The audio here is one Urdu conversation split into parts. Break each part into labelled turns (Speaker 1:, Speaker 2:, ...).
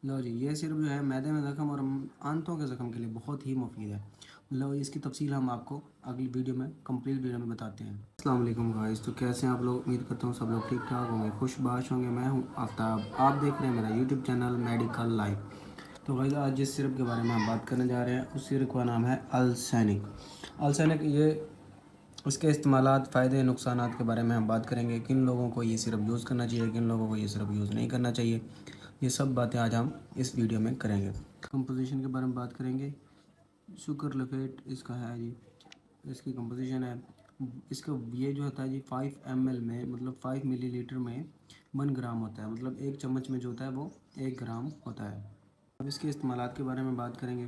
Speaker 1: لو جی، یہ صرف جو ہے معدے میں زخم اور آنتوں کے زخم کے لیے بہت ہی مفید ہے۔ لو اس کی تفصیل ہم آپ کو اگلی ویڈیو میں کمپلیٹ ویڈیو میں بتاتے ہیں۔ السلام علیکم گائز، تو کیسے ہیں آپ لوگ؟ امید کرتا ہوں سب لوگ ٹھیک ٹھاک ہوں گے، خوش باش ہوں گے۔ میں ہوں آفتاب، آپ دیکھ رہے ہیں میرا یوٹیوب چینل میڈیکل لائف۔ تو غیظ آج جس سرپ کے بارے میں ہم بات کرنے جا رہے ہیں اس سرپ کا نام ہے السینک۔ السینک یہ اس کے استعمالات، فائدے، نقصانات کے بارے میں ہم بات کریں گے۔ کن لوگوں کو یہ سرپ یوز کرنا چاہیے، کن لوگوں کو یہ سرپ یوز نہیں کرنا چاہیے، یہ سب باتیں آج ہم اس ویڈیو میں کریں گے۔ کمپوزیشن کے بارے میں بات کریں گے۔ شکر لفیٹ اس کا ہے جی، اس کی کمپوزیشن ہے۔ اس کا یہ جو ہوتا ہے جی 5 ml میں، مطلب 5 ملی لیٹر میں 1 گرام ہوتا ہے، مطلب ایک چمچ میں جو ہوتا ہے وہ 1 گرام ہوتا ہے۔ اب اس کے استعمالات کے بارے میں بات کریں گے۔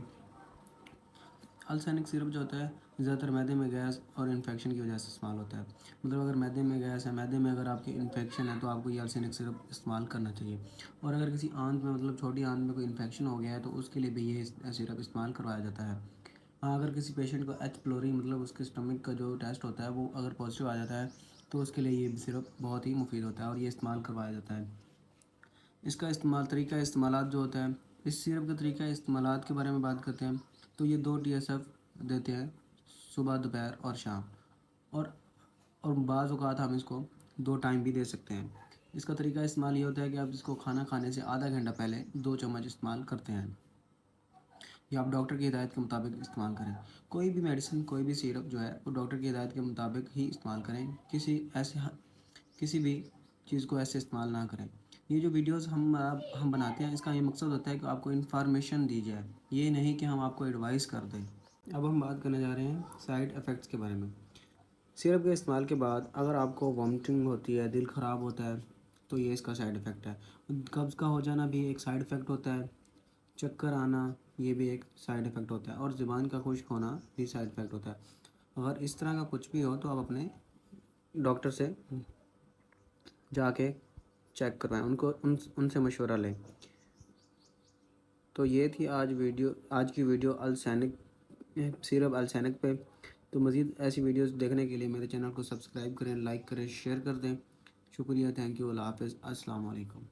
Speaker 1: السینک سرپ جو ہوتا ہے زیادہ تر معدے میں گیس اور انفیکشن کی وجہ سے استعمال ہوتا ہے۔ مطلب اگر معدے میں گیس ہے، معدے میں اگر آپ کی انفیکشن ہے تو آپ کو یہ السینک سرپ استعمال کرنا چاہیے۔ اور اگر کسی آنت میں، مطلب چھوٹی آنت میں کوئی انفیکشن ہو گیا ہے تو اس کے لیے بھی یہ سرپ استعمال کروایا جاتا ہے۔ ہاں، اگر کسی پیشنٹ کو ایچ پلوری، مطلب اس کے اسٹمک کا جو ٹیسٹ ہوتا ہے وہ اگر پازیٹیو آ جاتا ہے تو اس کے لیے یہ سرپ بہت ہی مفید ہوتا ہے اور یہ استعمال کروایا جاتا ہے۔ اس کا طریقہ استعمالات جو ہوتا ہے، اس سرپ کے طریقہ استعمالات کے بارے میں بات کرتے ہیں تو یہ 2 TSF دیتے ہیں، صبح، دوپہر اور شام، اور بعض اوقات ہم اس کو 2 ٹائم بھی دے سکتے ہیں۔ اس کا طریقہ استعمال یہ ہوتا ہے کہ آپ اس کو کھانا کھانے سے آدھا گھنٹہ پہلے 2 چمچ استعمال کرتے ہیں، یا آپ ڈاکٹر کی ہدایت کے مطابق استعمال کریں۔ کوئی بھی میڈیسن، کوئی بھی سیرپ جو ہے وہ ڈاکٹر کی ہدایت کے مطابق ہی استعمال کریں، کسی بھی چیز کو ایسے استعمال نہ کریں۔ یہ جو ویڈیوز ہم بناتے ہیں اس کا یہ مقصد ہوتا ہے کہ آپ کو انفارمیشن دی جائے، یہ نہیں کہ ہم آپ کو ایڈوائز کر دیں۔ اب ہم بات کرنے جا رہے ہیں سائیڈ ایفیکٹس کے بارے میں۔ سرپ کے استعمال کے بعد اگر آپ کو وامٹنگ ہوتی ہے، دل خراب ہوتا ہے تو یہ اس کا سائیڈ ایفیکٹ ہے۔ قبض کا ہو جانا بھی ایک سائیڈ ایفیکٹ ہوتا ہے، چکر آنا یہ بھی ایک سائیڈ ایفیکٹ ہوتا ہے، اور زبان کا خشک ہونا بھی سائیڈ ایفیکٹ ہوتا ہے۔ اگر اس طرح کا کچھ بھی ہو تو آپ اپنے ڈاکٹر سے جا کے چیک کروائیں، ان سے مشورہ لیں۔ تو یہ تھی آج کی ویڈیو سرپ السینک پہ۔ تو مزید ایسی ویڈیوز دیکھنے کے لیے میرے چینل کو سبسکرائب کریں، لائک کریں، شیئر کر دیں۔ شکریہ، تھینک یو، اللہ حافظ، السلام علیکم۔